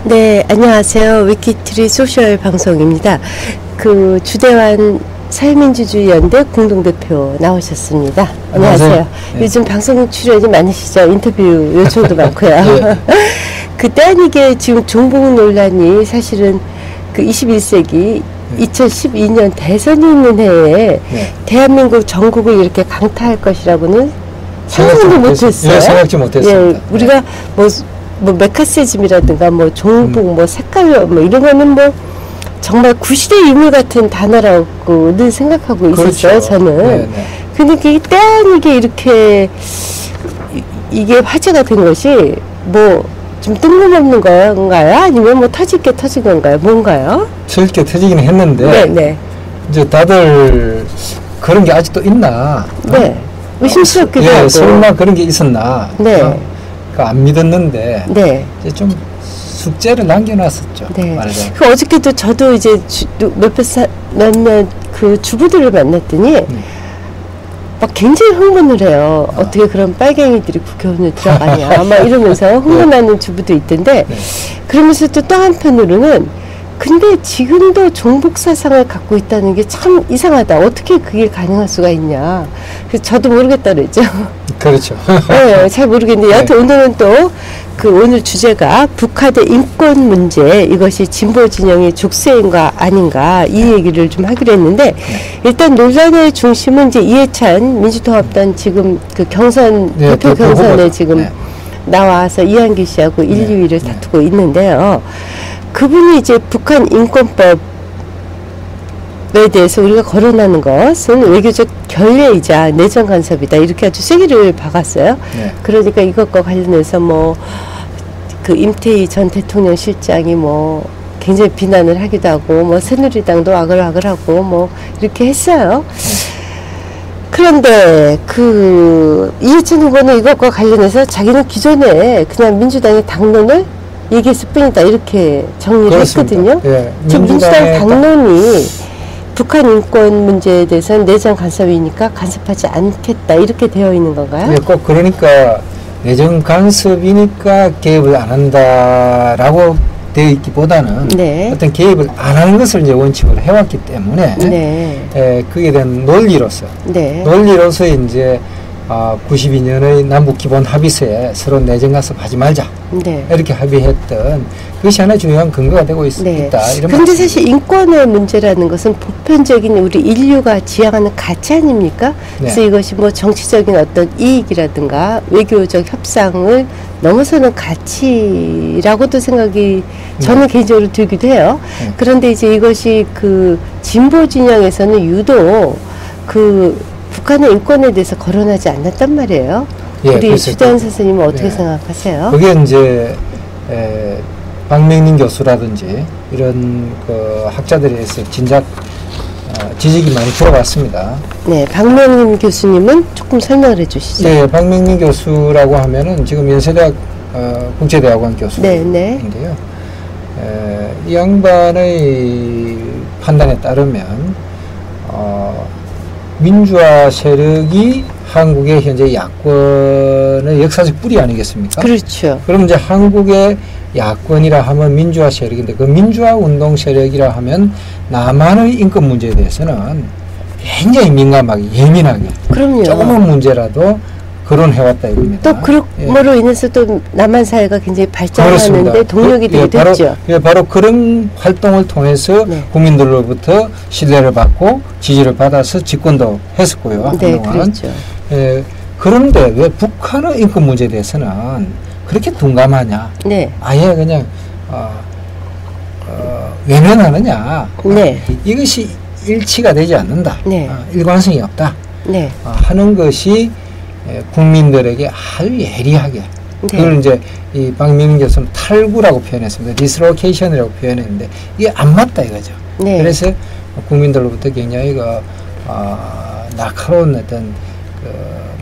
네, 안녕하세요. 위키트리 소셜 방송입니다. 그 주대환 사회민주주의연대 공동대표 나오셨습니다. 안녕하세요. 네. 요즘 방송 출연이 많으시죠? 인터뷰 요청도 많고요. 네. 그때 아니게 지금 종북 논란이 사실은 그 21세기 2012년 대선이 있는 해에 대한민국 전국을 이렇게 강타할 것이라고는 상상도 못했어요. 예, 생각지 못했습니다. 예, 우리가 뭐 메카세즘이라든가 뭐 종북 뭐 색깔 뭐 이런 거는 뭐 정말 구시대 유물 같은 단어라고 늘 생각하고 있었어요. 그렇죠. 저는. 네네. 근데 그게 때 아니게 이렇게 이게 화제가 된 것이 뭐 좀 뜬금없는 건가요? 아니면 뭐 터질 게 터진 건가요? 뭔가요? 터질 게 터지긴 했는데 네네. 이제 다들 그런 게 아직도 있나? 네. 의심스럽기도 하고. 설마 그런 게 있었나? 네. 그러니까 안 믿었는데 네. 이제 좀 숙제를 남겨놨었죠. 네. 그 어저께도 저도 이제 몇몇 그 주부들을 만났더니 막 굉장히 흥분을 해요. 어떻게 그런 빨갱이들이 국회의원에 들어가냐 막 이러면서 흥분하는 주부도 있던데 그러면서 또 한편으로는 근데 지금도 종북 사상을 갖고 있다는 게 참 이상하다. 어떻게 그게 가능할 수가 있냐. 그래서 저도 모르겠다 그랬죠. 그렇죠. 네, 잘 모르겠는데 여하튼 오늘은 또 그 오늘 주제가 북한의 인권 문제 이것이 진보 진영의 족쇄인가 아닌가 이 얘기를 좀 하기로 했는데 일단 논란의 중심은 이제 이해찬 민주통합당 지금 그 경선 대표 경선에 지금 나와서 이한기 씨하고 1, 2위를 다투고 있는데요. 그분이 이제 북한 인권법에 대해서 우리가 거론하는 것은 외교적 결례이자 내정 간섭이다 이렇게 아주 세기를 박았어요. 그러니까 이것과 관련해서 뭐 그 임태희 전 대통령 실장이 뭐 굉장히 비난을 하기도 하고 뭐 새누리당도 아글아글하고 뭐 이렇게 했어요. 그런데 그 이해찬 후보는 이것과 관련해서 자기는 기존에 그냥 민주당의 당론을 얘기했을 뿐이다 이렇게 정리를 그렇습니다. 했거든요. 예, 지금 민주당 당론이 북한 인권 문제에 대해서는 내정 간섭이니까 간섭하지 않겠다 이렇게 되어 있는 건가요? 예, 꼭 그러니까 내정 간섭이니까 개입을 안 한다라고 되어 있기보다는 어떤 개입을 안 하는 것을 이제 원칙으로 해왔기 때문에 그에 대한 논리로서 논리로서 이제 92년의 남북 기본 합의서에 서로 내정 간섭하지 말자 이렇게 합의했던 그것이 하나의 중요한 근거가 되고 있다. 그런데 사실 인권의 문제라는 것은 보편적인 우리 인류가 지향하는 가치 아닙니까? 그래서 이것이 뭐 정치적인 어떤 이익이라든가 외교적 협상을 넘어서는 가치라고도 생각이 저는 개인적으로 들기도 해요. 그런데 이제 이것이 그 진보 진영에서는 유독 그 북한의 인권에 대해서 거론하지 않았단 말이에요. 우리 주대환 선생님은 어떻게 생각하세요? 그게 이제 박명린 교수라든지 이런 그 학자들에서 진작 지적이 많이 들어왔습니다. 네, 박명린 교수님은 조금 설명을 해주시죠. 네, 박명린 교수라고 하면은 지금 연세대학 국제대학원 교수인데요. 이 양반의 판단에 따르면 민주화 세력이 한국의 현재 야권의 역사적 뿌리 아니겠습니까? 그렇죠. 그럼 이제 한국의 야권이라 하면 민주화 세력인데 그 민주화 운동 세력이라 하면 남한의 인권 문제에 대해서는 굉장히 민감하게 예민하게 조그만 문제라도 거론해왔다 이겁니다. 또 그럼으로 인해서 또 남한 사회가 굉장히 발전하는데 동력이 되기도 했죠. 바로 그런 활동을 통해서 국민들로부터 신뢰를 받고 지지를 받아서 집권도 했었고요. 그렇죠. 그런데 왜 북한의 인권 문제에 대해서는 그렇게 둔감하냐? 아예 그냥 외면하느냐? 이것이 일치가 되지 않는다. 일관성이 없다. 하는 것이 국민들에게 아주 예리하게 그걸 이제 이 박명린 교수는 탈구라고 표현했습니다. 디스로케이션이라고 표현했는데 이게 안 맞다 이거죠. 그래서 국민들로부터 굉장히 날카로운 어떤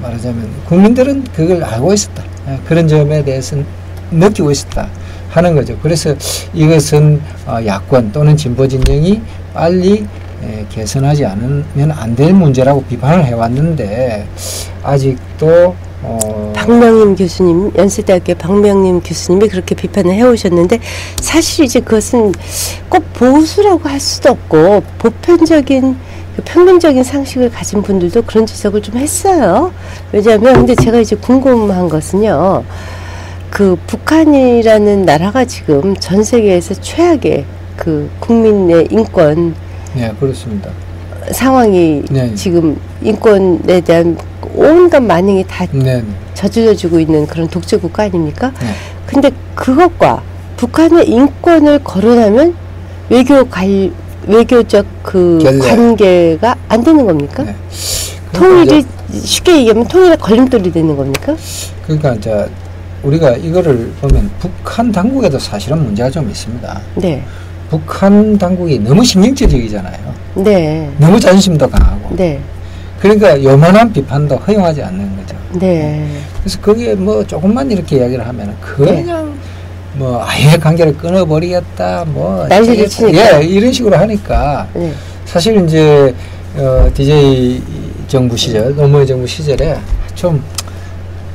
말하자면 국민들은 그걸 알고 있었다. 그런 점에 대해서는 느끼고 있었다 하는 거죠. 그래서 이것은 야권 또는 진보 진영이 빨리 개선하지 않으면 안 될 문제라고 비판을 해왔는데 아직도 박명림 교수님, 연세대학교 박명림 교수님이 그렇게 비판을 해오셨는데, 사실 이제 그것은 꼭 보수라고 할 수도 없고 보편적인 평균적인 상식을 가진 분들도 그런 지적을 좀 했어요. 왜냐하면 근데 제가 이제 궁금한 것은요, 그 북한이라는 나라가 지금 전 세계에서 최악의 그 국민의 인권, 네, 그렇습니다. 상황이 네. 지금 인권에 대한 온갖 만행이 다 네. 저질러지고 있는 그런 독재 국가 아닙니까? 네. 근데 그것과 북한의 인권을 거론하면 외교적 그 관계가 안 되는 겁니까? 네. 통일이 쉽게 얘기하면 통일의 걸림돌이 되는 겁니까? 그러니까 이제 우리가 이거를 보면 북한 당국에도 사실은 문제가 좀 있습니다. 네. 북한 당국이 너무 신경질적이잖아요. 네. 너무 자존심도 강하고. 네. 그러니까 요만한 비판도 허용하지 않는 거죠. 네. 그래서 거기에 뭐 조금만 이렇게 이야기를 하면 그냥 네. 뭐 아예 관계를 끊어버리겠다 뭐 난리를 치니까 예, 이런 식으로 하니까 네. 사실 이제 DJ 정부 시절 노무현 정부 시절에 좀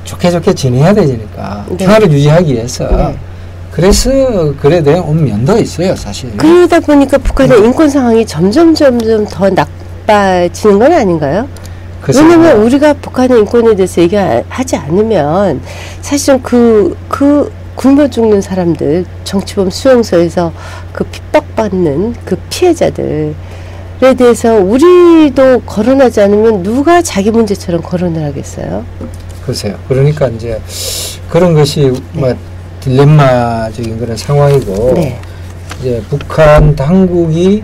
좋게 지내야 되니까 네. 평화를 유지하기 위해서 네. 그래서 그래 온 면도 있어요, 사실. 그러다 보니까 북한의 인권 상황이 점점 더 나빠지는 건 아닌가요? 왜냐면 우리가 북한의 인권에 대해서 얘기하지 않으면 사실은 그 굶어 죽는 사람들, 정치범 수용소에서 그 핍박받는 그 피해자들에 대해서 우리도 거론하지 않으면 누가 자기 문제처럼 거론을 하겠어요? 글쎄요. 그러니까 이제 그런 것이 네. 뭐 딜레마적인 그런 상황이고 네. 이제 북한 당국이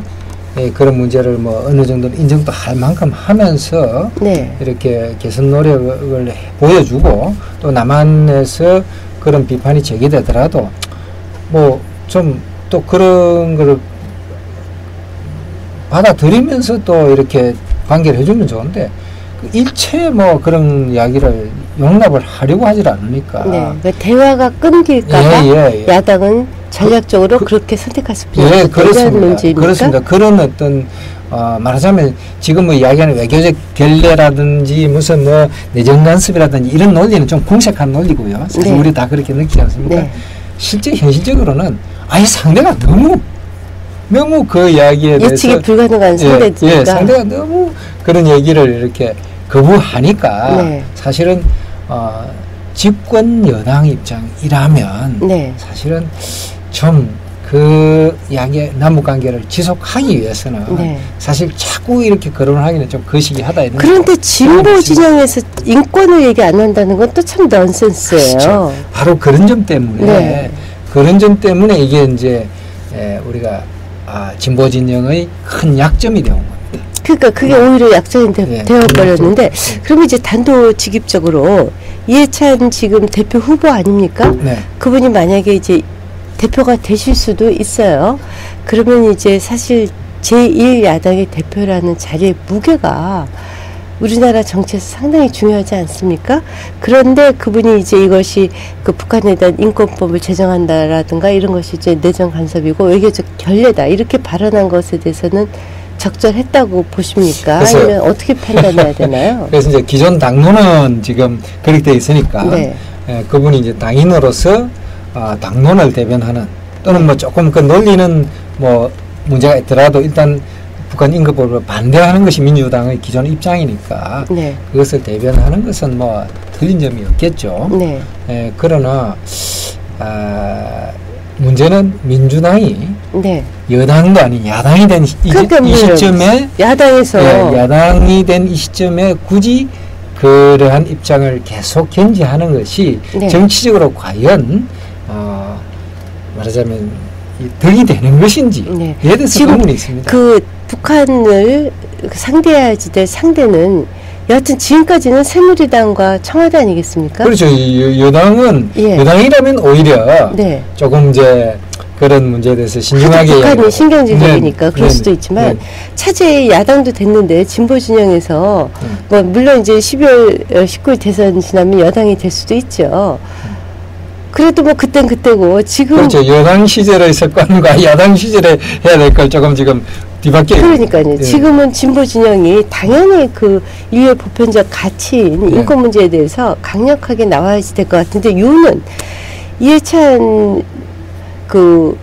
그런 문제를 뭐 어느 정도는 인정도 할 만큼 하면서 네. 이렇게 개선 노력을 보여주고 또 남한에서 그런 비판이 제기되더라도 뭐 좀 또 그런 거를 받아들이면서 또 이렇게 관계를 해주면 좋은데 일체 뭐 그런 이야기를 용납을 하려고 하질 않으니까. 네. 대화가 끊길까봐 야당은 전략적으로 그렇게 선택할 수밖에 없는 문제입니까? 그렇습니다. 그런 어떤 말하자면 지금 뭐 이야기하는 외교적 결례라든지 무슨 뭐 내정 간섭이라든지 이런 논리는 좀 공색한 논리고요. 사실 네. 우리 다 그렇게 느끼지 않습니까? 네. 실제 현실적으로는 아예 상대가 너무 그 이야기에 대해서 예측이 불가능한 상대니까 예, 상대가 너무 그런 얘기를 이렇게 거부하니까 네. 사실은 집권 여당 입장이라면 네. 사실은 좀 그 이야기의 남북관계를 지속하기 위해서는 네. 사실 자꾸 이렇게 거론을 하기는 좀 거시기하다. 그런데 진보 진영에서 인권을 얘기 안 한다는 건 또 참 넌센스예요. 그렇죠. 바로 그런 점 때문에 네. 그런 점 때문에 이게 이제 우리가 진보 진영의 큰 약점이 되온 겁니다. 그러니까 그게 오히려 약점이 되어버렸는데 그러면 이제 단도직입적으로 이해찬 지금 대표 후보 아닙니까? 네. 그분이 만약에 이제 대표가 되실 수도 있어요. 그러면 이제 사실 제1야당의 대표라는 자리의 무게가 우리나라 정치에서 상당히 중요하지 않습니까? 그런데 그분이 이제 이것이 그 북한에 대한 인권법을 제정한다라든가 이런 것이 이제 내정 간섭이고 외교적 결례다 이렇게 발언한 것에 대해서는 적절했다고 보십니까? 아니면 어떻게 판단해야 되나요? 그래서 이제 기존 당론은 지금 그렇게 되어 있으니까 네. 그분이 이제 당인으로서 당론을 대변하는 또는 뭐 조금 그 논리는 뭐 문제가 있더라도 일단 북한 인권법을 반대하는 것이 민주당의 기존 입장이니까 네. 그것을 대변하는 것은 뭐 틀린 점이 없겠죠. 네. 그러나 문제는 민주당이 네. 여당도 아닌 야당이 된 이 시점에 야당에서 야당이 된 이 시점에 굳이 그러한 입장을 계속 견지하는 것이 네. 정치적으로 과연 말하자면 덕이 되는 것인지 네. 예에 대해서 의문이 있습니다. 그 북한을 상대해야지 될 상대는 여하튼 지금까지는 새누리당과 청와대 아니겠습니까? 그렇죠. 여당은 여당이라면 오히려 네. 조금 이제 그런 문제에 대해서 신중하게 북한이 신경질적이니까 그럴 수도 있지만 차제에 야당도 됐는데 진보 진영에서 뭐 물론 이제 12월 19일 대선 지나면 여당이 될 수도 있죠. 그래도 뭐 그땐 그때고 지금 그렇죠. 여당 시절의 습관과 야당 시절에 해야 될 걸 조금 지금 뒤바뀌어요. 그러니까요. 예. 지금은 진보 진영이 당연히 그 인류의 보편적 가치인 네. 인권 문제에 대해서 강력하게 나와야 될 것 같은데 이유는 이해찬 그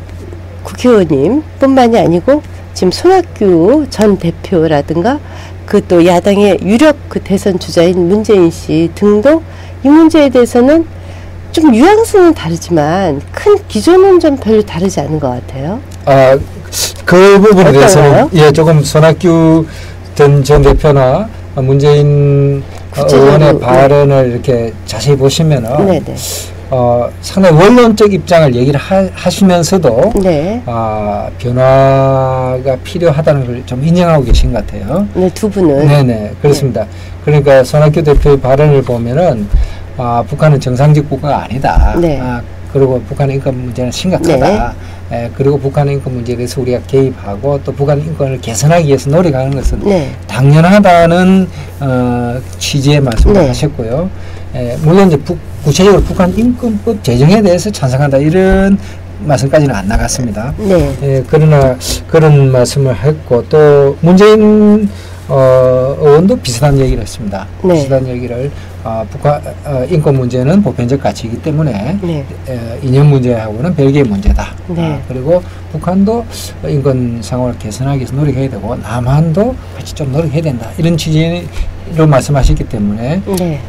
국회의원님 뿐만이 아니고 지금 손학규 전 대표라든가 그 또 야당의 유력 그 대선 주자인 문재인 씨 등도 이 문제에 대해서는 좀 뉘앙스는 다르지만 큰 기조는 좀 별로 다르지 않은 것 같아요. 아, 그 부분에 대해서는 예, 조금 손학규 전 대표나 문재인 의원의 발언을 이렇게 자세히 보시면은 네네. 상당히 원론적 입장을 얘기를 하시면서도 네. 변화가 필요하다는 걸 좀 인정하고 계신 것 같아요. 네, 두 분은. 네네, 그렇습니다. 네. 그러니까 손학규 대표의 발언을 보면은 북한은 정상적 국가가 아니다. 네. 그리고 북한의 인권 문제는 심각하다. 네. 그리고 북한의 인권 문제에 대해서 우리가 개입하고 또 북한 인권을 개선하기 위해서 노력하는 것은 네. 당연하다는 취지의 말씀을 네. 하셨고요. 물론 이제 구체적으로 북한 인권법 제정에 대해서 찬성한다 이런 말씀까지는 안 나갔습니다. 네. 그러나 그런 말씀을 했고 또 문재인 의원도 비슷한 얘기를 했습니다. 네. 비슷한 얘기를 북한 인권 문제는 보편적 가치이기 때문에 네. 이념 문제하고는 별개의 문제다. 네. 그리고 북한도 인권 상황을 개선하기 위해서 노력해야 되고 남한도 같이 좀 노력해야 된다. 이런 취지로 말씀하셨기 때문에 네.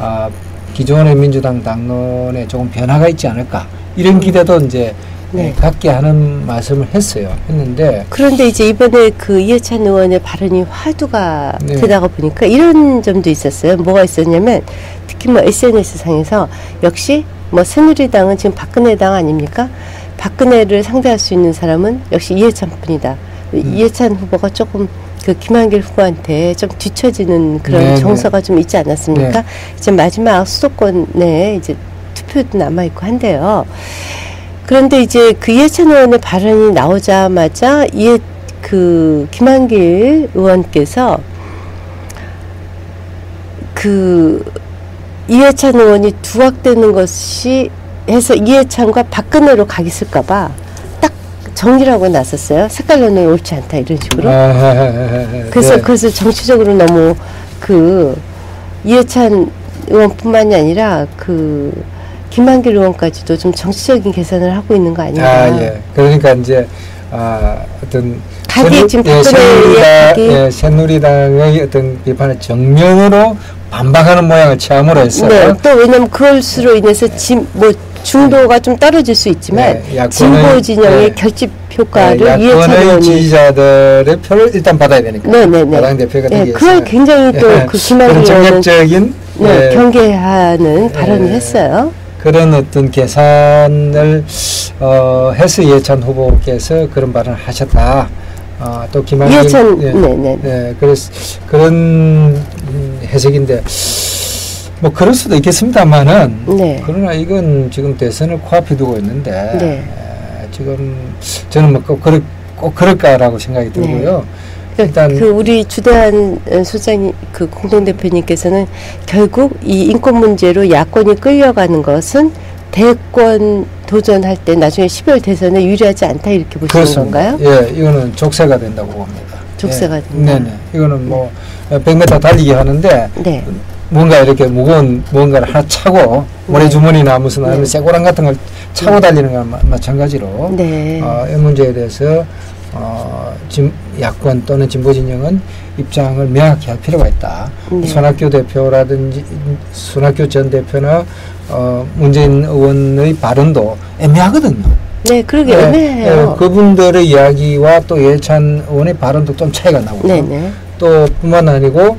기존의 민주당 당론에 조금 변화가 있지 않을까 이런 기대도 이제 네. 갖게 하는 말씀을 했는데 그런데 이제 이번에 그 이해찬 의원의 발언이 화두가 네. 되다가 보니까 이런 점도 있었어요. 뭐가 있었냐면 특히 뭐 SNS 상에서 역시 뭐 새누리당은 지금 박근혜 당 아닙니까? 박근혜를 상대할 수 있는 사람은 역시 이해찬 뿐이다. 이해찬 후보가 조금 그 김한길 후보한테 좀 뒤처지는 그런 네네. 정서가 좀 있지 않았습니까? 네. 이제 마지막 수도권에 이제 투표도 남아있고 한데요. 그런데 이제 그 이해찬 의원의 발언이 나오자마자 그 김한길 의원께서 그 이해찬 의원이 두각되는 것이 해서 이해찬과 박근혜로 가기 쓸까봐 딱 정리를 하고 나섰어요. 색깔론은 옳지 않다 이런 식으로. 그래서 네. 그래서 정치적으로 너무 그 이해찬 의원뿐만이 아니라 그 김한길 의원까지도 좀 정치적인 계산을 하고 있는 거 아닌가. 예. 그러니까 이제 어떤 각이 지금 새누리당의 어떤 비판을 정면으로 반박하는 모양을 취함으로 했어요. 네. 또 왜냐면 그것으로 인해서 중도가 좀 떨어질 수 있지만 진보 진영의 결집 효과를 이해찬 의원이 지지자들의 표를 일단 받아야 되니까. 네네네. 야당 대표가 되기 위해서. 그걸 굉장히 또 그 김한길 의원은 전략적인 경계하는 발언을 했어요. 그런 어떤 계산을 해서 이해찬 후보께서 그런 발언을 하셨다. 또 김한길 이해찬 그래서 그런 해석인데 뭐 그럴 수도 있겠습니다만은 네. 그러나 이건 지금 대선을 코앞에 두고 있는데 네. 지금 저는 뭐 꼭 그럴까라고 생각이 들고요. 네. 일단 그 우리 주대한 소장님 그 공동대표님께서는 결국 이 인권 문제로 야권이 끌려가는 것은 대권 도전할 때 나중에 12월 대선에 유리하지 않다 이렇게 보시는 그렇습니다. 건가요? 예, 이거는 족쇄가 된다고 봅니다. 족쇄가 예. 된다. 네네. 이거는 뭐 100m 달리기 하는데 네. 뭔가 이렇게 무거운 무언가를 하나 차고 모래주머니나 무슨 아니면 쇠고랑 같은 걸 차고 달리는 거랑 마찬가지로 네. 이 문제에 대해서 야권 또는 진보 진영은 입장을 명확히 할 필요가 있다. 네. 손학규 대표라든지 손학규 전 대표나 문재인 의원의 발언도 애매하거든요. 네, 그러게 애매해요. 그분들의 이야기와 또 이해찬 의원의 발언도 좀 차이가 나고 또 뿐만 아니고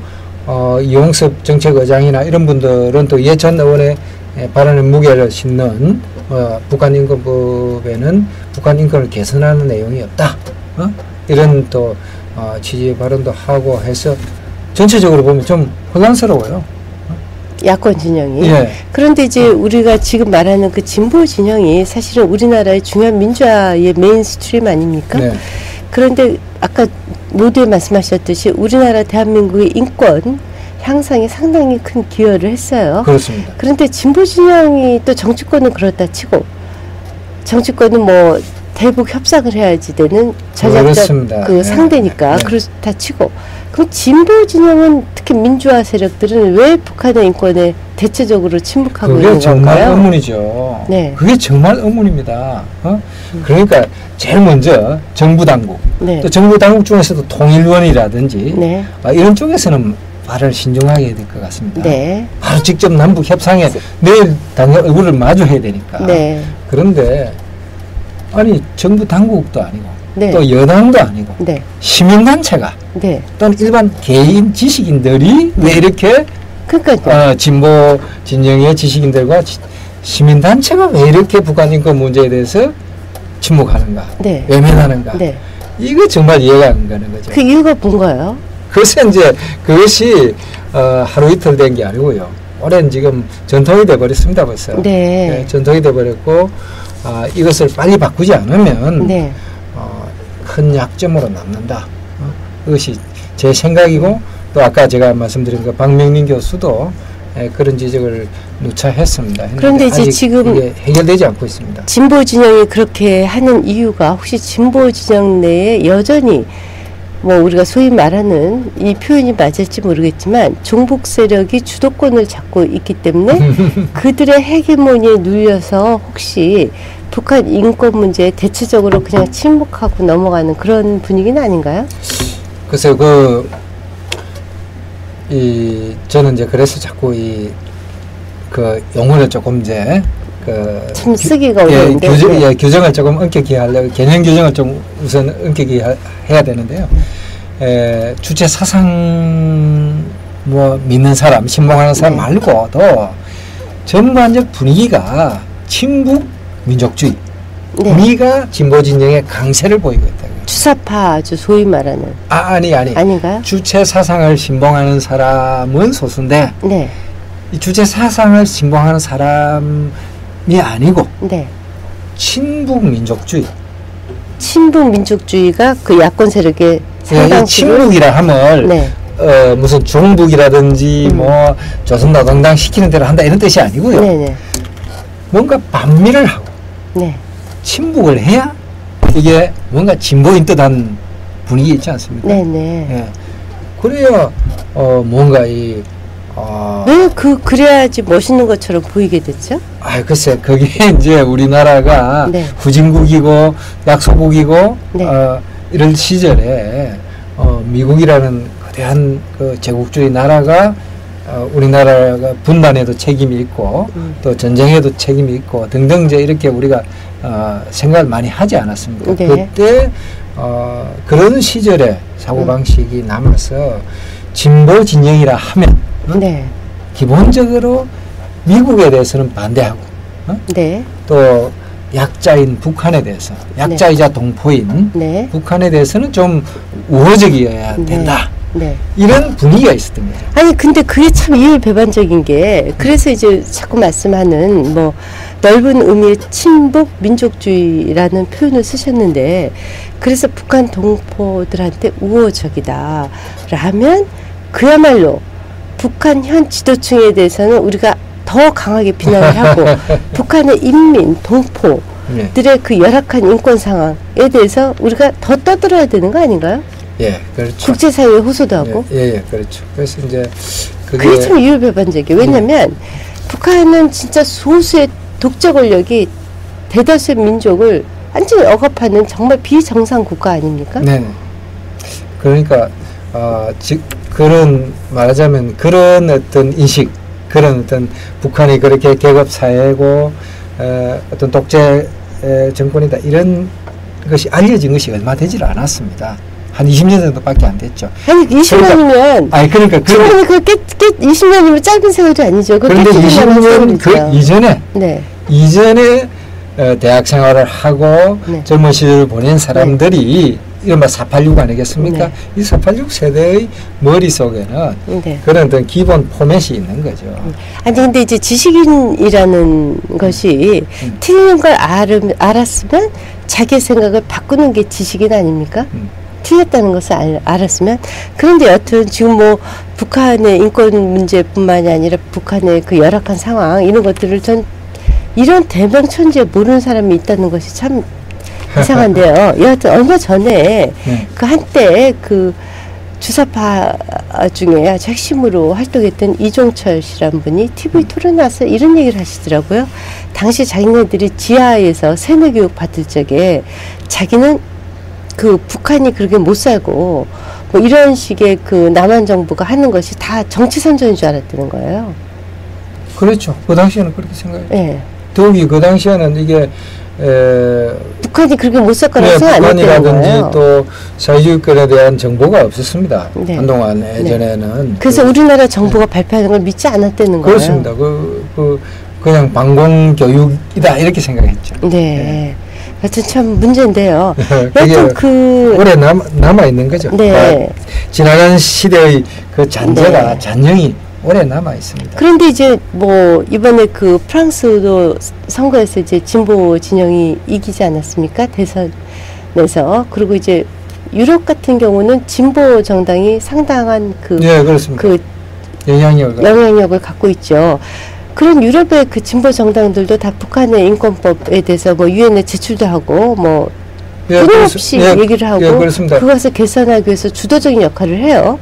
이용섭 정책의장이나 이런 분들은 또 이해찬 의원의 발언에 무게를 싣는 북한 인권법에는 북한 인권을 개선하는 내용이 없다. 이런 또 취지의 발언도 하고 해서 전체적으로 보면 좀 혼란스러워요. 야권 진영이. 예. 그런데 이제 우리가 지금 말하는 그 진보 진영이 사실은 우리나라의 중요한 민주화의 메인스트림 아닙니까? 네. 그런데 아까 모두에 말씀하셨듯이 우리나라 대한민국의 인권 향상에 상당히 큰 기여를 했어요. 그렇습니다. 그런데 진보 진영이 또 정치권은 그렇다 치고 정치권은 뭐 대북 협상을 해야지 되는 전략적 그 상대니까 그렇다 치고 그럼 진보 진영은 특히 민주화 세력들은 왜 북한의 인권에 대체적으로 침묵하고 있는 건가요? 그게 정말 의문이죠. 네. 그게 정말 의문입니다. 그러니까 제일 먼저 정부 당국, 또 정부 당국 중에서도 통일원이라든지 이런 쪽에서는 말을 신중하게 해야 될 것 같습니다. 바로 직접 남북 협상에 내일 당연 얼굴을 마주해야 되니까. 그런데 아니 정부 당국도 아니고 또 여당도 아니고 시민단체가 또는 일반 개인 지식인들이 왜 이렇게 진보 진영의 지식인들과 시민단체가 왜 이렇게 북한 인권 문제에 대해서 침묵하는가, 외면하는가, 이거 정말 이해가 안 가는 거죠. 그 이유가 뭔가요? 글쎄 이제 그것이 하루 이틀 된 게 아니고요. 오랜 지금 전통이 돼버렸습니다 벌써. 전통이 돼버렸고 이것을 빨리 바꾸지 않으면 큰 약점으로 남는다. 그것이 제 생각이고 또 아까 제가 말씀드린 그 박명린 교수도 그런 지적을 누차 했습니다. 그런데 이제 지금 이게 해결되지 않고 있습니다. 진보 진영이 그렇게 하는 이유가 혹시 진보 진영 내에 여전히 뭐 우리가 소위 말하는 이 표현이 맞을지 모르겠지만 종북 세력이 주도권을 잡고 있기 때문에 그들의 헤게모니에 눌려서 혹시 북한 인권 문제에 대체적으로 그냥 침묵하고 넘어가는 그런 분위기는 아닌가요? 글쎄요, 저는 이제 그래서 자꾸 그 용어를 조금 이제 참 쓰기가 어려운데 규정을 조금 엄격히 하려고 개념 규정을 좀 우선 엄격히 해야 되는데요. 주체 사상 뭐 믿는 사람, 신봉하는 사람 말고도 전반적 분위기가 친북 민족주의 분위기가 진보 진영의 강세를 보이고 있다. 주사파 아주 소위 말하는 아닌가요? 주체 사상을 신봉하는 사람은 소수인데 이 주체 사상을 신봉하는 사람이 아니고 친북 민족주의. 친북 민족주의가 그 야권 세력의 친북이라 함을 무슨 종북이라든지 뭐 조선노동당 시키는 대로 한다 이런 뜻이 아니고요. 뭔가 반미를 하고 친북을 해야 이게 뭔가 진보인 듯한 분위기 있지 않습니까? 그래야 뭔가 왜 그래야지 멋있는 것처럼 보이게 됐죠? 글쎄 그게 이제 우리나라가 후진국이고 약소국이고 이런 시절에 미국이라는 거대한 그 제국주의 나라가 우리나라가 분단에도 책임이 있고 또 전쟁에도 책임이 있고 등등 이제 이렇게 우리가 생각을 많이 하지 않았습니까? 그때 그런 시절에 사고방식이 남아서 진보 진영이라 하면 기본적으로 미국에 대해서는 반대하고 또 약자인 북한에 대해서 약자이자 동포인 북한에 대해서는 좀 우호적이어야 된다. 이런 분위기가 있었던 거죠. 아니 근데 그게 참 이율배반적인 게 그래서 이제 자꾸 말씀하는 뭐 넓은 의미의 친북 민족주의라는 표현을 쓰셨는데 그래서 북한 동포들한테 우호적이다 라면 그야말로 북한 현 지도층에 대해서는 우리가 더 강하게 비난을 하고 북한의 인민, 동포들의 그 열악한 인권 상황에 대해서 우리가 더 떠들어야 되는 거 아닌가요? 그렇죠. 국제사회에 호소도 하고. 그렇죠. 그래서 이제 그게 참 이율배반적이에요. 왜냐면 북한은 진짜 소수의 독재 권력이 대다수의 민족을 완전히 억압하는 정말 비정상 국가 아닙니까? 그러니까 그런 말하자면 그런 어떤 인식, 그런 어떤 북한이 그렇게 계급 사회고 어떤 독재 정권이다 이런 것이 알려진 것이 얼마 되질 않았습니다. 한 20년 정도밖에 안 됐죠. 아니 20년이면 그러니까 20년이면 짧은 세월이 아니죠. 그런데 20년 그 이전에 대학 생활을 하고 젊은 시절을 보낸 사람들이 이른바 486 아니겠습니까? 이 486 세대의 머릿속에는 그런 어떤 기본 포맷이 있는 거죠. 아니 근데 이제 지식인이라는 것이 틀린 걸 알았으면 자기 생각을 바꾸는 게 지식인 아닙니까? 틀렸다는 것을 알았으면. 그런데 여튼 지금 뭐 북한의 인권 문제뿐만이 아니라 북한의 그 열악한 상황 이런 것들을 전 이런 대명천지에 모르는 사람이 있다는 것이 참 이상한데요. 여하튼 얼마 전에 네. 그 한때 그 주사파 중에 아주 핵심으로 활동했던 이종철 씨란 분이 TV 토론에 와서 이런 얘기를 하시더라고요. 당시 자기네들이 지하에서 세뇌 교육 받을 적에 자기는 그 북한이 그렇게 못 살고 뭐 이런 식의 그 남한 정부가 하는 것이 다 정치 선전인 줄 알았다는 거예요. 그렇죠. 그 당시에는 그렇게 생각했죠. 네. 더욱이 그 당시에는 이게 북한이 그렇게 못 살 거라고 생각 안 했다는 거예요. 북한이라든지 또 사회주의권에 대한 정보가 없었습니다. 네. 한동안 예전에는. 네. 그래서 우리나라 정부가 발표하는 걸 믿지 않았다는 거예요. 그렇습니다. 그냥 방공 교육이다 이렇게 생각했죠. 네. 네. 하여튼 참 문제인데요. 그게 오래 남아 있는 거죠. 네. 지나간 시대의 그 잔재가 네. 잔영이 오래 남아 있습니다. 그런데 이제 뭐 이번에 그 프랑스도 선거에서 이제 진보 진영이 이기지 않았습니까? 대선에서. 그리고 이제 유럽 같은 경우는 진보 정당이 상당한 네, 그렇습니다. 그 영향력을 갖고 있죠. 그런 유럽의 그 진보 정당들도 다 북한의 인권법에 대해서 뭐 유엔에 제출도 하고 뭐 끊임없이 얘기를 하고 그것을 개선하기 위해서 주도적인 역할을 해요.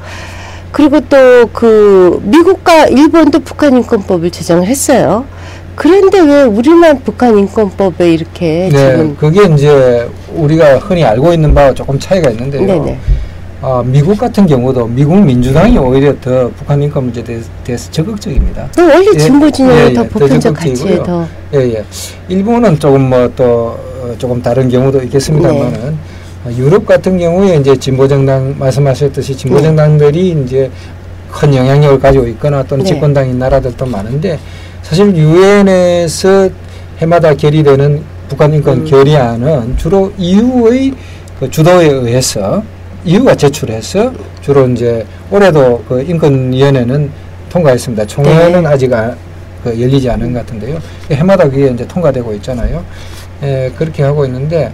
그리고 또 그 미국과 일본도 북한 인권법을 제정을 했어요. 그런데 왜 우리만 북한 인권법에 이렇게 지금 그게 이제 우리가 흔히 알고 있는 바와 조금 차이가 있는데요. 네네. 미국 같은 경우도 미국 민주당이 오히려 더 북한 인권 문제에 대해서 적극적입니다. 원래 진보 진영이 더 보편적 가치에 더. 일본은 조금 뭐 또 조금 다른 경우도 있겠습니다만은 유럽 같은 경우에 이제 진보 정당 말씀하셨듯이 진보 정당들이 이제 큰 영향력을 가지고 있거나 또는 집권당인 나라들도 많은데 사실 유엔에서 해마다 결의되는 북한 인권 결의안은 주로 EU의 그 주도에 의해서 EU가 제출해서 주로 이제 올해도 그 인권위원회는 통과했습니다. 총회는 아직 열리지 않은 것 같은데요. 해마다 그게 이제 통과되고 있잖아요. 그렇게 하고 있는데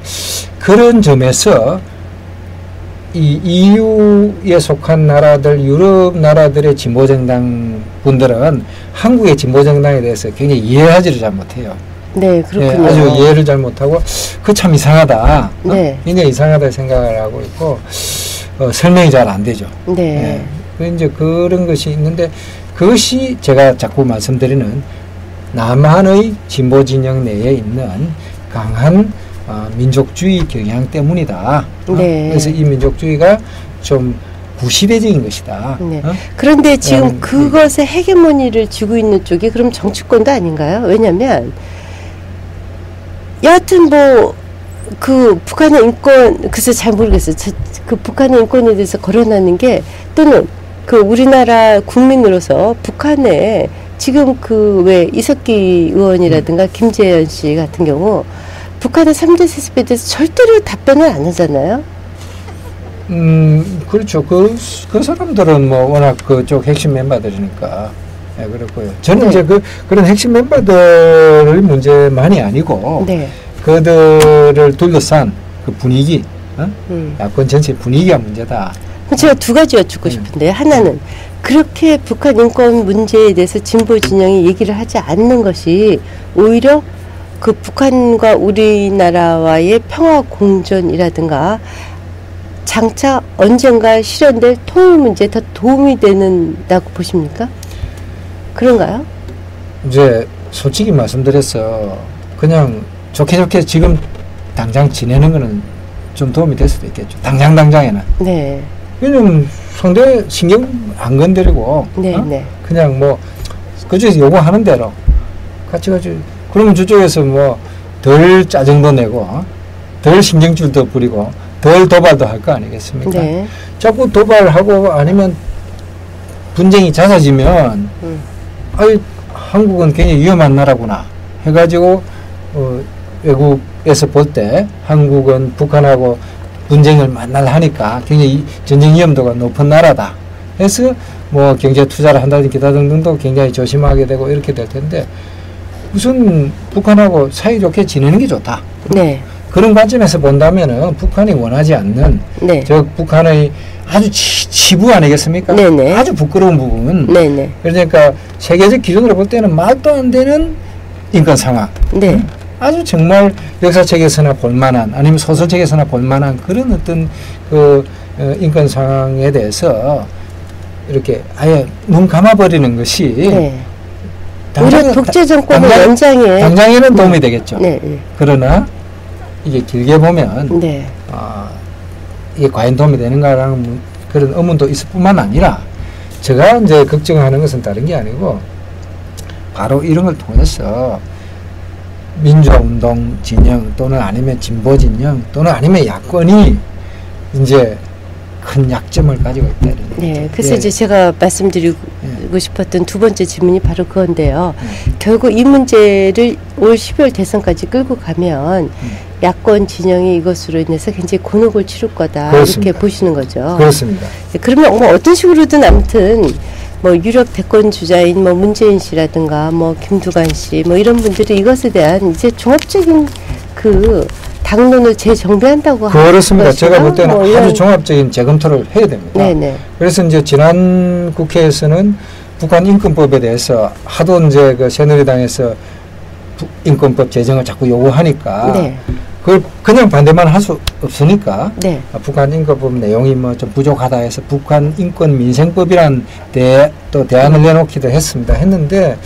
그런 점에서 이 EU에 속한 나라들, 유럽 나라들의 진보정당 분들은 한국의 진보정당에 대해서 굉장히 이해하지를 잘 못해요. 네, 그렇군요. 아주 이해를 잘 못하고 그 참 이상하다. 네. 굉장히 이상하다 생각을 하고 있고 설명이 잘 안 되죠. 네. 이제 그런 것이 있는데 그것이 제가 자꾸 말씀드리는 남한의 진보 진영 내에 있는 강한 민족주의 경향 때문이다. 네. 그래서 이 민족주의가 좀 구시대적인 것이다. 네. 그런데 지금 그것의 헤게모니를 쥐고 있는 쪽이 그럼 정치권도 아닌가요? 왜냐하면 여하튼 뭐 그 북한의 인권 글쎄 잘 모르겠어요. 그 북한의 인권에 대해서 거론하는 게 또는 그 우리나라 국민으로서 북한에 지금 그 왜 이석기 의원이라든가 김재현 씨 같은 경우 북한의 3대 세습에 대해서 절대로 답변을 안 하잖아요. 그렇죠. 그 사람들은 뭐 워낙 그쪽 핵심 멤버들이니까. 네, 그렇고요. 저는 이제 그런 핵심 멤버들의 문제만이 아니고 그들을 둘러싼 그 분위기, 야권 전체 분위기가 문제다. 제가 두 가지 여쭙고 싶은데 하나는 그렇게 북한 인권 문제에 대해서 진보 진영이 얘기를 하지 않는 것이 오히려 그 북한과 우리나라와의 평화 공존이라든가 장차 언젠가 실현될 통일 문제에 더 도움이 된다고 보십니까? 그런가요? 이제 솔직히 말씀드려서 그냥 좋게 지금 당장 지내는 거는 좀 도움이 될 수도 있겠죠. 당장에는. 네. 왜냐면 상대 신경 안 건드리고 그냥 뭐 그쪽에서 요구하는 대로 같이 그러면 저쪽에서 뭐 덜 짜증도 내고 덜 신경줄도 부리고 덜 도발도 할 거 아니겠습니까? 네. 자꾸 도발하고 아니면 분쟁이 잦아지면 아이 한국은 굉장히 위험한 나라구나 해가지고 외국에서 볼 때 한국은 북한하고 분쟁을 만날 하니까 굉장히 전쟁 위험도가 높은 나라다. 그래서 뭐 경제 투자를 한다든지 기타 등등도 굉장히 조심하게 되고 이렇게 될 텐데 무슨 북한하고 사이좋게 지내는 게 좋다. 네. 그런 관점에서 본다면은 북한이 원하지 않는 저 북한의 아주 치부 아니겠습니까? 네네. 아주 부끄러운 부분. 네네. 그러니까 세계적 기준으로 볼 때는 말도 안 되는 인권 상황. 네. 아주 정말 역사책에서나 볼만한 아니면 소설책에서나 볼만한 그런 어떤 그 인권 상황에 대해서 이렇게 아예 눈 감아버리는 것이 네. 오히려 독재 정권의 연장에 당장에는 도움이 되겠죠. 네. 그러나 이게 길게 보면 네. 이게 과연 도움이 되는가라는 그런 의문도 있을 뿐만 아니라 제가 이제 걱정하는 것은 다른 게 아니고 바로 이런 걸 통해서 민주화운동 진영 또는 아니면 진보 진영 또는 아니면 야권이 이제 큰 약점을 가지고 있다. 네, 그래서 이제 제가 말씀드리고 싶었던 두 번째 질문이 바로 그건데요. 결국 이 문제를 올 12월 대선까지 끌고 가면 야권 진영이 이것으로 인해서 굉장히 곤혹을 치를 거다. 그렇습니다. 이렇게 보시는 거죠. 그렇습니다. 그러면 뭐 어떤 식으로든 아무튼 뭐 유력 대권 주자인 뭐 문재인 씨라든가 뭐 김두관 씨 뭐 이런 분들이 이것에 대한 이제 종합적인 그 당론을 재정비한다고 하는 그렇습니다. 제가 볼 때는 뭐 아주 종합적인 재검토를 해야 됩니다. 네네. 그래서 이제 지난 국회에서는 북한 인권법에 대해서 하도 이제 그 새누리당에서 인권법 제정을 자꾸 요구하니까 네. 그걸 그냥 반대만 할 수 없으니까 네. 북한 인권법 내용이 뭐 좀 부족하다 해서 북한 인권 민생법이란 또 대안을 내놓기도 했는데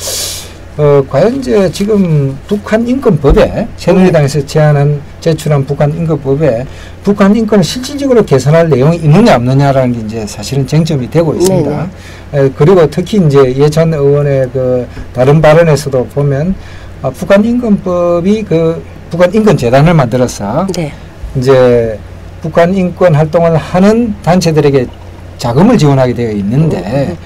과연 이제 지금 북한 인권법에 새누리당에서 제출한 북한 인권법에 북한 인권을 실질적으로 개선할 내용이 있느냐 없느냐라는 게 이제 사실은 쟁점이 되고 있습니다. 그리고 특히 이제 예찬 의원의 그 다른 발언에서도 보면 북한 인권법이 그 북한 인권재단을 만들어서 네. 이제 북한 인권 활동을 하는 단체들에게 자금을 지원하게 되어 있는데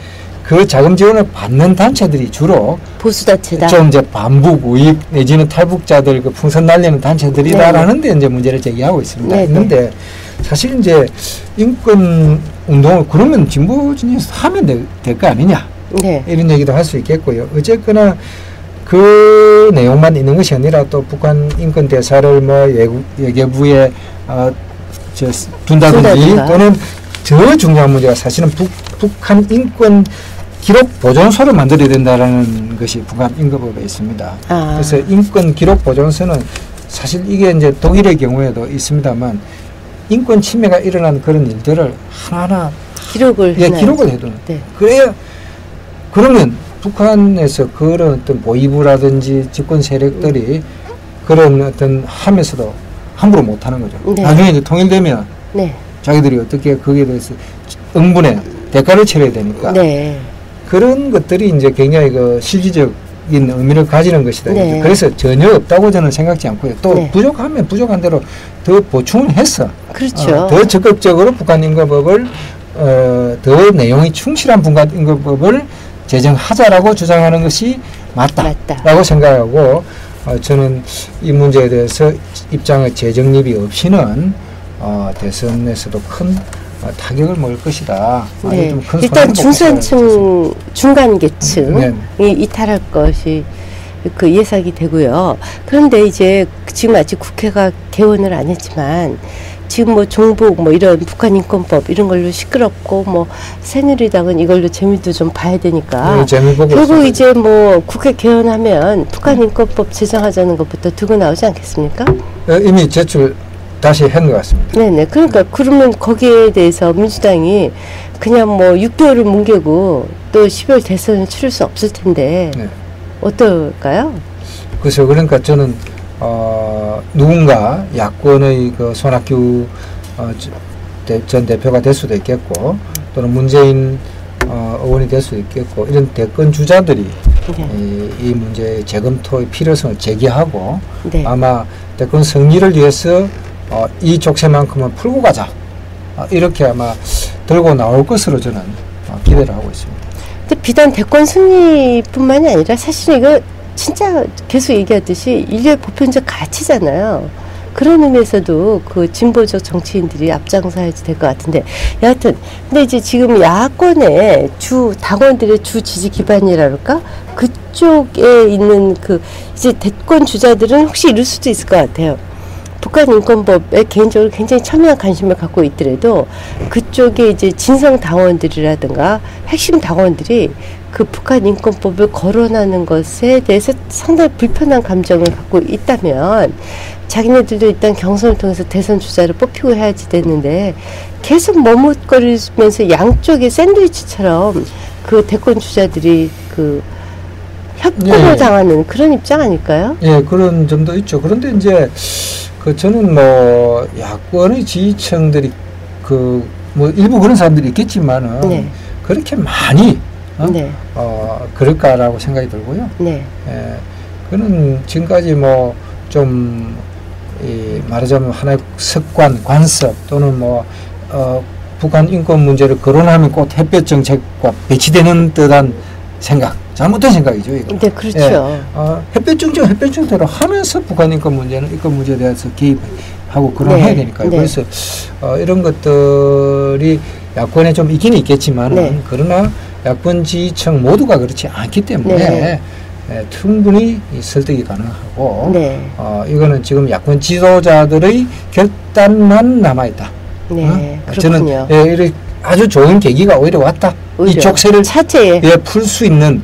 그 자금 지원을 받는 단체들이 주로 보수단체다. 좀 이제 반북, 우익 내지는 탈북자들 그 풍선 날리는 단체들이다라는 데 이제 문제를 제기하고 있습니다. 그런데 사실 이제 인권 운동을 그러면 진보 진영에서 하면 될 거 아니냐. 네. 이런 얘기도 할 수 있겠고요. 어쨌거나 그 내용만 있는 것이 아니라 또 북한 인권 대사를 뭐 외교부에 둔다든지 또는 더 중요한 문제가 사실은 북한 인권 기록 보존소를 만들어야 된다라는 것이 북한 인권법에 있습니다. 그래서 인권 기록 보존소는 사실 이게 이제 독일의 경우에도 있습니다만 인권 침해가 일어난 그런 일들을 하나하나 기록을 해두는. 네. 그러면 북한에서 그런 어떤 보위부라든지 집권 세력들이 그런 어떤 하면서도 함부로 못하는 거죠. 네. 나중에 이제 통일되면 자기들이 어떻게 거기에 대해서 응분의 대가를 치러야 되니까 그런 것들이 이제 굉장히 그 실질적인 의미를 가지는 것이다. 그래서 전혀 없다고 저는 생각지 않고요. 또 부족하면 부족한 대로 더 보충을 해서 그렇죠. 더 적극적으로 북한 인권법을 더 내용이 충실한 북한 인권법을 제정하자라고 주장하는 것이 맞다라고 생각하고 저는 이 문제에 대해서 입장의 재정립이 없이는 대선에서도 큰 타격을 먹을 것이다. 네. 좀 큰 일단 중산층, 중간 계층이 이탈할 것이 그 예상이 되고요. 그런데 이제 지금 아직 국회가 개원을 안 했지만 지금 뭐 종북 뭐 이런 북한 인권법 이런 걸로 시끄럽고 뭐 새누리당은 이걸로 재미도 좀 봐야 되니까 결국 이제 뭐 국회 개헌하면 북한 인권법 제정하자는 것부터 두고 나오지 않겠습니까? 이미 제출 다시 한 것 같습니다. 네네. 그러니까 그러면 거기에 대해서 민주당이 그냥 뭐 6개월을 뭉개고 또 12월 대선을 치를 수 없을 텐데 어떨까요? 그래서 그러니까 저는 누군가 야권의 그 손학규 전 대표가 될 수도 있겠고 또는 문재인 의원이 될 수도 있겠고 이런 대권 주자들이 이 문제의 재검토의 필요성을 제기하고 아마 대권 승리를 위해서 이 족쇄만큼은 풀고 가자 이렇게 아마 들고 나올 것으로 저는 기대를 하고 있습니다. 근데 비단 대권 승리뿐만이 아니라 사실 이거 진짜 계속 얘기하듯이 인류의 보편적 가치잖아요. 그런 의미에서도 그 진보적 정치인들이 앞장서야지 될 것 같은데 여하튼 근데 이제 지금 야권의 당원들의 주 지지 기반이랄까 그쪽에 있는 그 이제 대권 주자들은 혹시 이럴 수도 있을 것 같아요. 북한 인권법에 개인적으로 굉장히 첨예한 관심을 갖고 있더라도 그쪽에 이제 진성 당원들이라든가 핵심 당원들이 그 북한 인권법을 거론하는 것에 대해서 상당히 불편한 감정을 갖고 있다면 자기네들도 일단 경선을 통해서 대선 주자를 뽑히고 해야지 되는데 계속 머뭇거리면서 양쪽에 샌드위치처럼 그 대권 주자들이 그 협박을 당하는 그런 입장 아닐까요? 예, 그런 점도 있죠. 그런데 이제 저는 뭐 야권의 지지층들이 뭐 일부 그런 사람들이 있겠지만은 그렇게 많이 그럴까라고 생각이 들고요. 예, 그는 지금까지 뭐 좀 말하자면 하나의 습관, 관습 또는 북한 인권 문제를 거론하면 꼭 햇볕 정책과 배치되는 듯한 생각, 잘못된 생각이죠. 이거. 네, 그렇죠. 햇볕 정책대로 하면서 북한 인권 문제에 대해서 개입하고 거론해야 되니까요. 그래서 이런 것들이 야권에 좀 있기는 있겠지만 그러나 야권 지지층 모두가 그렇지 않기 때문에 충분히 설득이 가능하고 이거는 지금 야권 지도자들의 결단만 남아있다. 그렇군요. 저는 아주 좋은 계기가 오히려 왔다. 이 족쇄를 풀 수 있는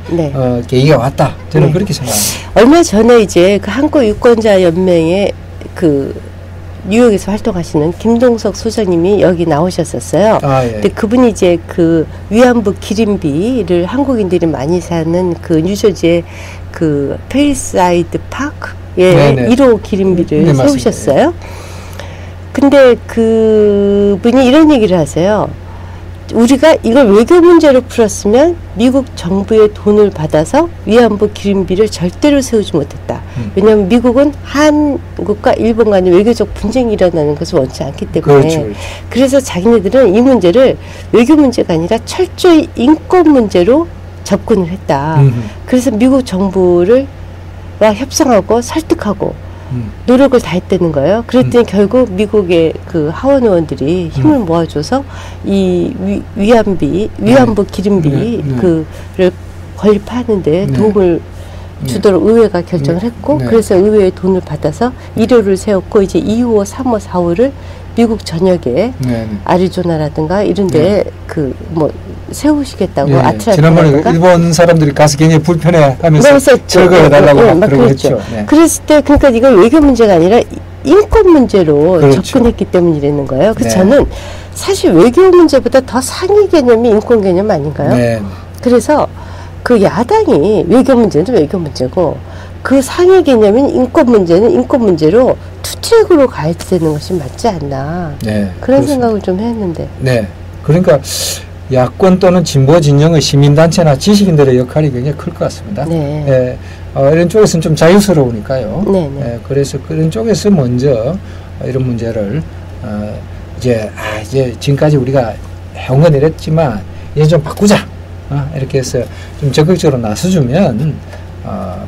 계기가 왔다. 저는 그렇게 생각합니다. 얼마 전에 이제 그 한국 유권자 연맹의 뉴욕에서 활동하시는 김동석 소장님이 여기 나오셨었어요. 근데 그분이 이제 그 위안부 기린비를 한국인들이 많이 사는 그 뉴저지의 그 페이사이드 파크에 1호 기린비를 세우셨어요. 근데 그분이 이런 얘기를 하세요. 우리가 이걸 외교 문제로 풀었으면 미국 정부의 돈을 받아서 위안부 기린비를 절대로 세우지 못했다. 왜냐하면 미국은 한국과 일본 간의 외교적 분쟁이 일어나는 것을 원치 않기 때문에 그래서 자기네들은 이 문제를 외교 문제가 아니라 철저히 인권 문제로 접근을 했다. 그래서 미국 정부와 협상하고 설득하고 노력을 다했다는 거예요. 그랬더니 결국 미국의 그 하원 의원들이 힘을 모아줘서 이 위안부 기린비 그를 건립하는데 도움을 주도록 의회가 결정을 했고 그래서 의회의 돈을 받아서 1호를 세웠고 이제 2호, 3호, 4호를 미국 전역에 아리조나라든가 이런 데에 세우시겠다고 지난번에 일본 사람들이 가서 굉장히 불편해하면서 철거해달라고 그러고 했죠. 그랬을 때 그러니까 이건 외교 문제가 아니라 인권 문제로 접근했기 때문이라는 거예요. 그래서 저는 사실 외교 문제보다 더 상위 개념이 인권 개념 아닌가요? 그래서 그 야당이 외교 문제는 외교 문제고 그 상위 개념인 인권 문제는 인권 문제로 투트랙으로 가야 되는 것이 맞지 않나 그런 생각을 좀 했는데 그러니까 야권 또는 진보 진영의 시민단체나 지식인들의 역할이 굉장히 클 것 같습니다. 이런 쪽에서는 좀 자유스러우니까요. 그래서 그런 쪽에서 먼저 이런 문제를 이제 지금까지 우리가 해온 건 이랬지만 이제 좀 바꾸자. 이렇게 해서 좀 적극적으로 나서주면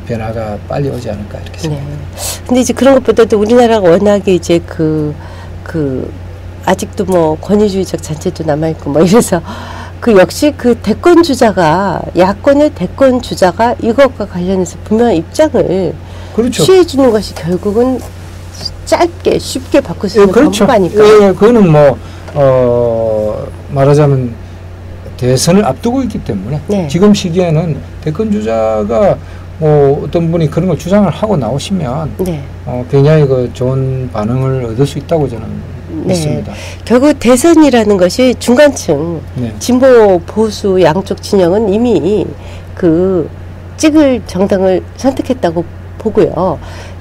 변화가 빨리 오지 않을까 이렇게 생각합니다. 근데 이제 그런 것보다도 우리나라가 워낙에 이제 아직도 뭐 권위주의적 잔재도 남아있고 뭐 이래서 역시 그 대권 주자가 야권의 대권 주자가 이것과 관련해서 분명한 입장을 취해주는 것이 결국은 짧게 쉽게 바꿀 수 있는 방법 아닐까요? 그거는 말하자면 대선을 앞두고 있기 때문에 지금 시기에는 대권 주자가 어떤 분이 그런 걸 주장을 하고 나오시면 굉장히 좋은 반응을 얻을 수 있다고 저는 믿습니다. 결국 대선이라는 것이 중간층 진보 보수 양쪽 진영은 이미 찍을 정당을 선택했다고 보고요.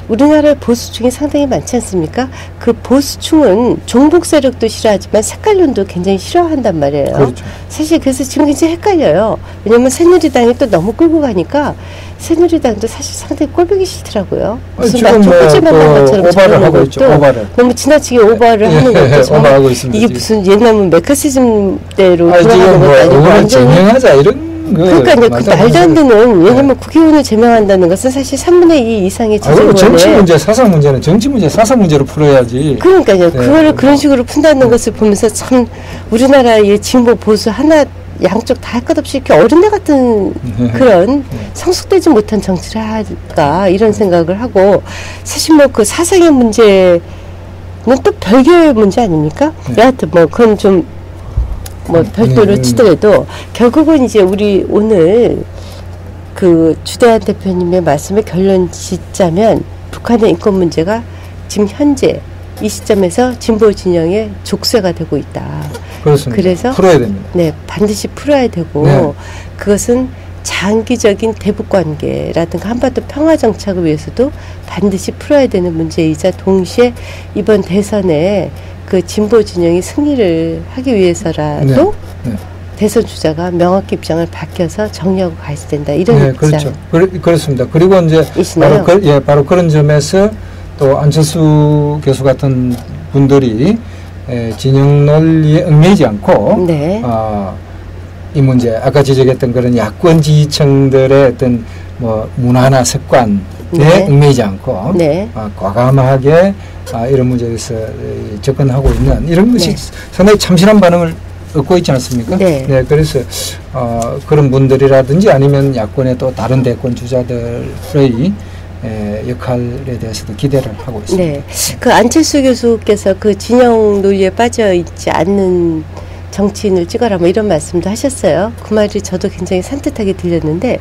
우리나라의 보수층이 상당히 많지 않습니까? 그 보수층은 종북 세력도 싫어하지만 색깔론도 굉장히 싫어한단 말이에요. 사실 그래서 지금 굉장히 헷갈려요. 왜냐면 새누리당이 또 너무 끌고 가니까 새누리당도 사실 상당히 꼴보기 싫더라고요. 무슨 족구질만 한 것처럼 오버를 하고 있죠. 너무 지나치게 오버를 하는 것도 오버하고 있습니다. 이게 무슨 옛날 메카시즘대로 돌아가는 것도 아니고 완전히 제명하자 이런 그러니까 말도 안 되는 왜냐면 국회의원을 제명한다는 것은 사실 3분의 2 이상의 지지율에 정치 문제, 사상 문제는 정치 문제, 사상 문제로 풀어야지. 그러니까요. 그거를 그런 식으로 푼다는 것을 보면서 참 우리나라의 진보 보수 하나 양쪽 다 할 것 없이 이렇게 어린애 같은 그런 성숙되지 못한 정치를 할까 이런 생각을 하고 사실 그 사상의 문제는 또 별개의 문제 아닙니까? 여하튼 그건 좀 별도로 치더라도 결국은 이제 우리 오늘 그 주대한 대표님의 말씀에 결론 짓자면 북한의 인권 문제가 지금 현재 이 시점에서 진보 진영의 족쇄가 되고 있다. 그렇습니다. 그래서 풀어야 됩니다. 네, 반드시 풀어야 되고 네. 그것은 장기적인 대북 관계라든가 한반도 평화 정착을 위해서도 반드시 풀어야 되는 문제이자 동시에 이번 대선에 그 진보 진영이 승리를 하기 위해서라도 네. 네. 대선 주자가 명확히 입장을 바뀌어서 정리하고 가야 된다. 이런 네, 그렇죠. 그렇습니다. 그리고 이제 바로 그런 점에서 또 안철수 교수 같은 분들이 진영 논리에 얽매이지 않고 네. 이 문제 아까 지적했던 그런 야권 지지층들의 어떤 뭐 문화나 습관에 네. 얽매이지 않고 네. 과감하게 이런 문제에 대해서 접근하고 있는 이런 것이 네. 상당히 참신한 반응을 얻고 있지 않습니까? 네. 네, 그래서 그런 분들이라든지 아니면 야권의 또 다른 대권 주자들의 역할에 대해서도 기대를 하고 있습니다. 네, 그 안철수 교수께서 그 진영 논리에 빠져 있지 않는 정치인을 찍어라 뭐 이런 말씀도 하셨어요. 그 말이 저도 굉장히 산뜻하게 들렸는데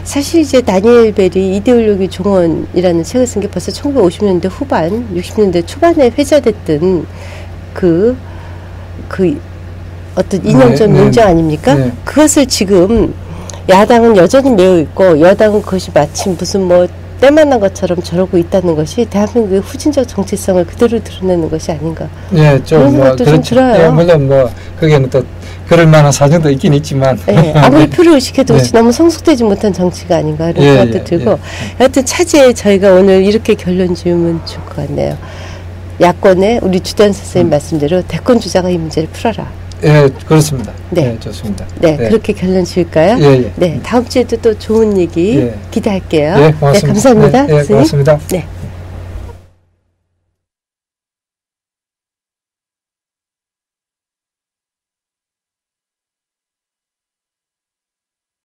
사실 이제 다니엘 벨이 이데올로기 종언이라는 책을 쓴 게 벌써 1950년대 후반, 60년대 초반에 회자됐던 그 어떤 이념적 논쟁 아닙니까? 네. 그것을 지금 야당은 여전히 매우 있고 여당은 그것이 마치 무슨 뭐 때만난 것처럼 저러고 있다는 것이 대한민국의 후진적 정체성을 그대로 드러내는 것이 아닌가. 네, 그런 생각도 좀 들어요. 네, 물론 뭐 그게는 또 그럴 만한 사정도 있긴 있지만 네, 아무리 표를 의식해도 네. 너무 성숙되지 못한 정치가 아닌가 이런 생각도 들고 하여튼 차제에 저희가 오늘 이렇게 결론 지으면 좋을 것 같네요. 야권의 우리 주대한 선생님 말씀대로 대권 주자가 이 문제를 풀어라. 예, 그렇습니다. 네, 네 좋습니다. 네, 네, 그렇게 결론 지을까요? 네, 다음 주에도 또 좋은 얘기 기대할게요. 고맙습니다. 네, 감사합니다. 네, 고맙습니다. 네.